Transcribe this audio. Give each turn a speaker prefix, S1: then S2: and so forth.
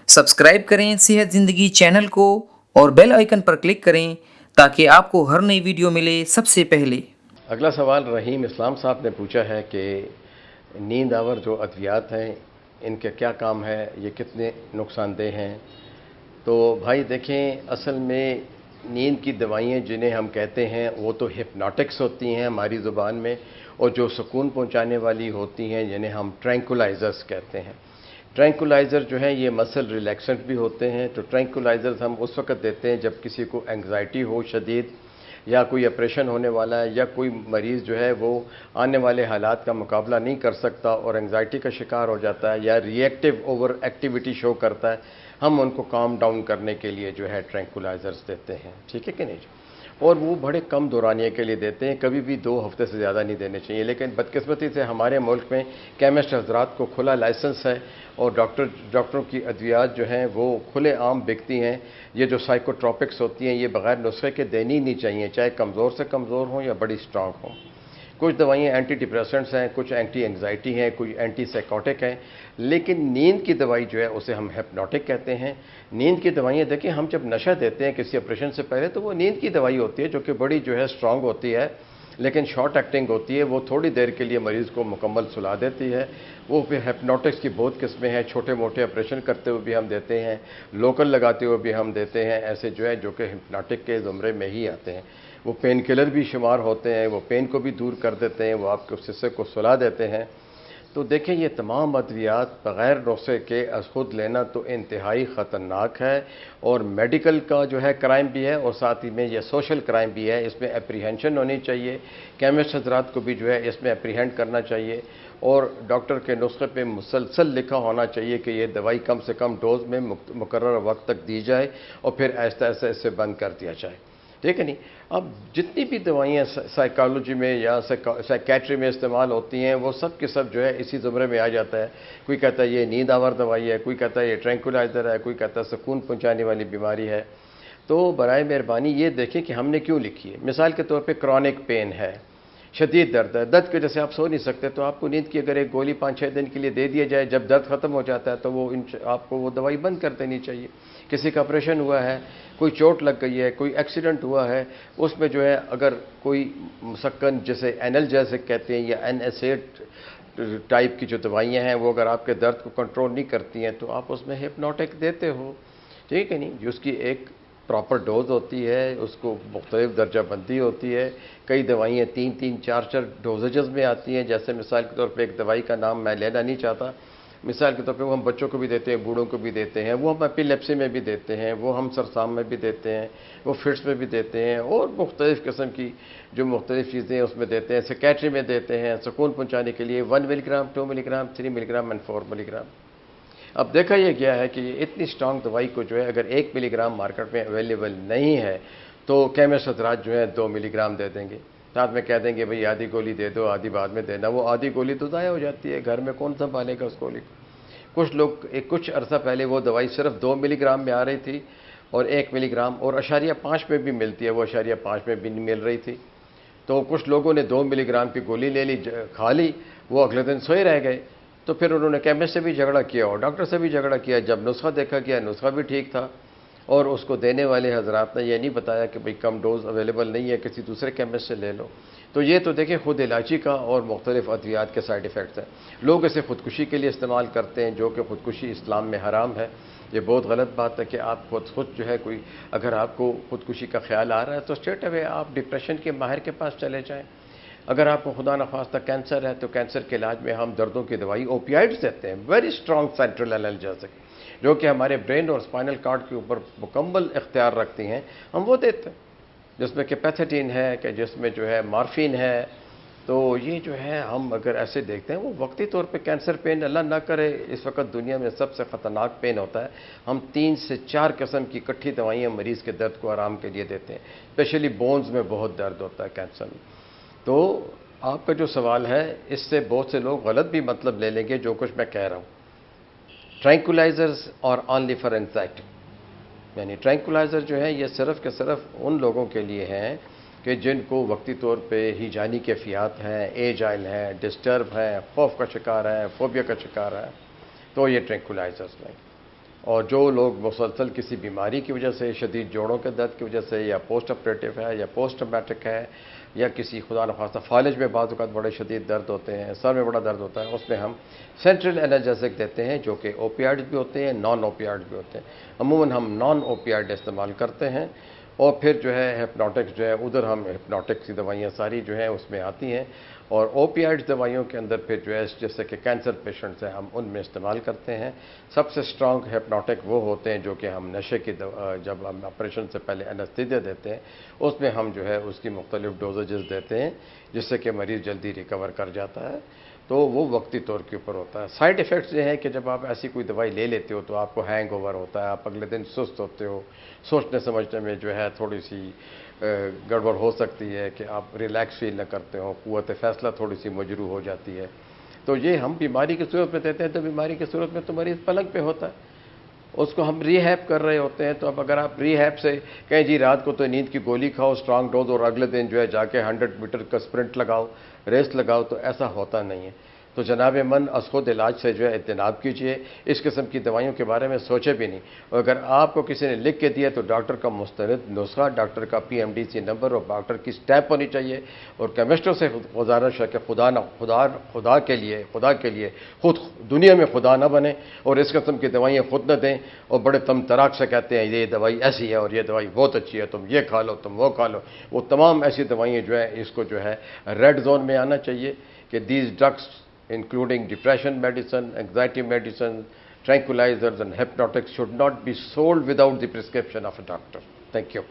S1: Subscribe करें सेहत ज़िंदगी चैनल को और बेल आइकन पर क्लिक करें ताकि आपको हर नई वीडियो मिले सबसे पहले।
S2: अगला सवाल रहीम इस्लाम साहब ने पूछा है कि नींद आवर जो अद्वियात हैं इनके क्या काम है, ये कितने नुकसानदेह हैं। तो भाई देखें, असल में नींद की दवाइयाँ जिन्हें हम कहते हैं वो तो हिप्नोटिक्स होती हैं हमारी ज़ुबान में, और जो सुकून पहुंचाने वाली होती हैं जिन्हें हम ट्रैंकुलाइज़र्स कहते हैं। ट्रैंकुलाइज़र जो है ये मसल रिलैक्सेंट भी होते हैं। तो ट्रैंकुलाइज़र्स हम उस वक्त देते हैं जब किसी को एंग्जाइटी हो शदीद, या कोई ऑपरेशन होने वाला है, या कोई मरीज़ जो है वो आने वाले हालात का मुकाबला नहीं कर सकता और एंग्जाइटी का शिकार हो जाता है, या रिएक्टिव ओवर एक्टिविटी शो करता है। हम उनको काम डाउन करने के लिए जो है ट्रैंकुलाइज़र्स देते हैं, ठीक है कि नहीं। और वो बड़े कम दौरानिए के लिए देते हैं, कभी भी 2 हफ्ते से ज़्यादा नहीं देने चाहिए। लेकिन बदकिस्मती से हमारे मुल्क में केमिस्ट हजरात को खुला लाइसेंस है और डॉक्टरों की अद्वियात जो हैं वो खुले आम बिकती हैं। ये जो साइकोट्रॉपिक्स होती हैं ये बग़ैर नुस्खे के देनी नहीं चाहिए, चाहे कमज़ोर से कमज़ोर हों या बड़ी स्ट्रांग हों। कुछ दवाइयाँ एंटी डिप्रेसेंट्स हैं, कुछ एंटी एंग्जाइटी हैं, कुछ एंटी साइकोटिक हैं, लेकिन नींद की दवाई जो है उसे हम हिप्नोटिक कहते हैं। नींद की दवाइयाँ देखिए, हम जब नशा देते हैं किसी ऑपरेशन से पहले तो वो नींद की दवाई होती है जो कि बड़ी जो है स्ट्रांग होती है, लेकिन शॉर्ट एक्टिंग होती है। वो थोड़ी देर के लिए मरीज़ को मुकम्मल सुला देती है। वो फिर हिप्नोटिक्स की बहुत किस्में हैं, छोटे मोटे ऑपरेशन करते हुए भी हम देते हैं, लोकल लगाते हुए भी हम देते हैं, ऐसे जो है जो कि हिप्नोटिक के ज़ुमरे में ही आते हैं। वो पेन किलर भी शुमार होते हैं, वो पेन को भी दूर कर देते हैं, वो आपके उस हिस्से को सुला देते हैं। तो देखें, ये तमाम अद्वियात बग़ैर नुस्खे के खुद लेना तो इंतहाई ख़तरनाक है, और मेडिकल का जो है क्राइम भी है, और साथ ही में ये सोशल क्राइम भी है। इसमें एप्रीहेंशन होनी चाहिए, केमिस्ट हजरात को भी जो है इसमें एप्रीहेंड करना चाहिए, और डॉक्टर के नुस्खे पे मुसलसल लिखा होना चाहिए कि ये दवाई कम से कम डोज में मुकर्रर वक्त तक दी जाए और फिर आहिस्ता आहिस्ता इससे बंद कर दिया जाए, ठीक है नहीं। अब जितनी भी दवाइयाँ साइकोलॉजी में या साइकेट्री में इस्तेमाल होती हैं वो सब के सब जो है इसी ज़ुमरे में आ जाता है। कोई कहता है ये नींद आवर दवाई है, कोई कहता है ये ट्रैंकुलाइज़र है, कोई कहता है सुकून पहुंचाने वाली बीमारी है। तो बराए मेहरबानी ये देखें कि हमने क्यों लिखी है। मिसाल के तौर पे क्रॉनिक पेन है, शदीद दर्द है, दर्द की वजह से आप सो नहीं सकते, तो आपको नींद की अगर एक गोली 5-6 दिन के लिए दे दिया जाए, जब दर्द ख़त्म हो जाता है तो वो आपको वो दवाई बंद कर देनी चाहिए। किसी का ऑपरेशन हुआ है, कोई चोट लग गई है, कोई एक्सीडेंट हुआ है, उसमें जो है अगर कोई मुसक्कन जैसे एनाल्जेसिक कहते हैं या एनएसएड टाइप की जो दवाइयाँ हैं वो अगर आपके दर्द को कंट्रोल नहीं करती हैं तो आप उसमें हिप्नोटिक देते हो, ठीक है नहीं। जिसकी एक प्रॉपर डोज होती है, उसको मुख्तलिफ दर्जा बंदी होती है। कई दवाइयाँ 3-3, 4-4 डोजेज में आती हैं। जैसे मिसाल के तौर पे एक दवाई का नाम मैं लेना नहीं चाहता, मिसाल के तौर पे वो हम बच्चों को भी देते हैं, बूढ़ों को भी देते हैं, वो हम एपिलेप्सी में भी देते हैं, वो हम सरसाम में भी देते हैं, वो फिट्स में भी देते हैं, और मुख्तलिफ किस्म की जो मुख्तलिफ चीज़ें उसमें देते हैं। साइकेट्री में देते हैं सुकून पहुँचाने के लिए 1 milligram, 2 milligram, 3 milligram and 4 milligram. अब देखा यह गया है कि इतनी स्ट्रांग दवाई को जो है अगर 1 मिलीग्राम मार्केट में अवेलेबल नहीं है तो केमिस्ट हजरात जो है 2 मिलीग्राम दे देंगे, साथ में कह देंगे भाई आधी गोली दे दो, आधी बाद में देना। वो आधी गोली तो ज़ाया हो जाती है, घर में कौन संभालेगा उस गोली को। कुछ लोग कुछ अरसा पहले वो दवाई सिर्फ 2 मिलीग्राम में आ रही थी और 1 मिलीग्राम और 0.5 में भी मिलती है, वो 0.5 में भी नहीं मिल रही थी। तो कुछ लोगों ने 2 मिलीग्राम की गोली ले ली, खा ली, वो अगले दिन सोए रह गए। तो फिर उन्होंने केमिस्ट से भी झगड़ा किया और डॉक्टर से भी झगड़ा किया। जब नुस्खा देखा गया, नुस्खा भी ठीक था, और उसको देने वाले हजरात ने यह नहीं बताया कि भाई कम डोज अवेलेबल नहीं है, किसी दूसरे केमिस्ट से ले लो। तो ये तो देखें खुद इलाजी का और मुख्तलिफ अद्वियात के साइड इफ़ेक्ट्स हैं। लोग इसे खुदकुशी के लिए इस्तेमाल करते हैं, जो कि खुदकुशी इस्लाम में हराम है। ये बहुत गलत बात है कि आप खुद जो है कोई अगर आपको खुदकुशी का ख्याल आ रहा है तो स्ट्रेट अवे आप डिप्रेशन के माहिर के पास चले जाएँ। अगर आपको खुदा न खास्ता कैंसर है तो कैंसर के इलाज में हम दर्दों की दवाई ओपियाइड्स देते हैं, वेरी स्ट्रॉन्ग सेंट्रल एनाल्जेसिक, जो कि हमारे ब्रेन और स्पाइनल कार्ड के ऊपर मुकम्मल इख्तियार रखती हैं, हम वो देते हैं, जिसमें कि पैथेटिन है, कि जिसमें जो है मॉर्फिन है। तो ये जो है हम अगर ऐसे देखते हैं, वो वक्ती तौर पे कैंसर पेन अल्लाह ना करे इस वक्त दुनिया में सबसे ख़तरनाक पेन होता है। हम 3 से 4 किस्म की इकट्ठी दवाइयाँ मरीज़ के दर्द को आराम के लिए देते हैं। स्पेशली बोन्स में बहुत दर्द होता है कैंसर में। तो आपका जो सवाल है इससे बहुत से लोग गलत भी मतलब ले लेंगे जो कुछ मैं कह रहा हूँ। ट्रैंकुलाइज़र्स और ओनली फॉर एंग्जाइटी, यानी ट्रैंकुलाइज़र जो है ये सिर्फ़ के सिर्फ उन लोगों के लिए हैं कि जिनको वक्ती तौर पे ही जानी कैफियत हैं, एजाइल हैं, डिस्टर्ब हैं, खौफ का शिकार है, फोबिया का शिकार है, तो ये ट्रैंकुलाइज़र्स नहीं। اور جو لوگ مسلسل کسی بیماری کی وجہ سے، شدید جوڑوں کے درد کی وجہ سے، یا پوسٹ آپریٹو ہے یا پوسٹ ٹرامیٹک ہے، یا کسی خدا نخواستہ فالج میں بعض اوقات بڑے شدید درد ہوتے ہیں، سر میں بڑا درد ہوتا ہے، اس میں ہم سینٹرل انرجیسک دیتے ہیں جو کہ اوپیائڈ بھی ہوتے ہیں، نان اوپیائڈ بھی ہوتے ہیں۔ عموماً ہم نان اوپیائڈ استعمال کرتے ہیں، اور پھر جو ہے ہپنوٹکس جو ہے ادھر ہم ہپنوٹکس کی دوائیاں ساری جو ہیں اس میں آتی ہیں، اور اوپیائڈ دوائیوں کے اندر پھر جو ہے جیسے کہ کینسر پیشنٹس ہیں ہم ان میں استعمال کرتے ہیں۔ سب سے اسٹرانگ ہپنوٹک وہ ہوتے ہیں جو کہ ہم نشے کی جب ہم آپریشن سے پہلے انستھیزیا دیتے ہیں اس میں ہم جو ہے اس کی مختلف ڈوزیجز دیتے ہیں جس سے کہ مریض جلدی ریکور کر جاتا ہے، تو وہ وقتی طور کے اوپر ہوتا ہے۔ سائیڈ ایفیکٹس یہ ہیں کہ جب آپ ایسی کوئی دوائی لے لیتے ہو تو آپ کو ہینگ اوور ہوتا ہے، آپ اگلے دن سست ہوتے ہو، سوچنے سمجھنے میں جو ہے تھوڑی سی گڑبڑ ہو سکتی ہے کہ آپ ریلیکس فیل نہ کرتے ہو، قوت فیصلہ تھوڑی سی مجروح ہو جاتی ہے۔ تو یہ ہم بیماری کی صورت میں دیتے ہیں، تو بیماری کی صورت میں تو مریض پلنگ پہ ہوتا ہے، اس کو ہم ری ہیپ کر رہے ہوتے ہیں۔ تو اب اگر آپ ری ہیپ سے کہیں جی رات کو تو نیند کی گولی کھاؤ اسٹرانگ ڈوز، اور اگلے دن جو ہے جا کے 100 میٹر کا اسپرنٹ لگاؤ، ریس لگاؤ، تو ایسا ہوتا نہیں ہے۔ تو جناب من از خود علاج سے جو ہے اجتناب کیجیے، اس قسم کی دوائیوں کے بارے میں سوچے بھی نہیں، اور اگر آپ کو کسی نے لکھ کے دیا تو ڈاکٹر کا مستند نسخہ، ڈاکٹر کا PMDC نمبر اور ڈاکٹر کی اسٹیمپ ہونی چاہیے، اور کیمسٹوں سے گزارش ہے کہ خدا کے لیے خود دنیا میں خدا نہ بنے اور اس قسم کی دوائیاں خود نہ دیں، اور بڑے تم تراک سے کہتے ہیں یہ دوائی ایسی ہے اور یہ دوائی بہت اچھی ہے، تم یہ کھا لو، تم وہ کھا لو۔ وہ تمام ایسی دوائیاں جو ہے اس کو جو ہے ریڈ زون میں آنا چاہیے کہ these drugs including depression medicine, anxiety medicine, tranquilizers and hypnotics should not be sold without the prescription of a doctor. Thank you.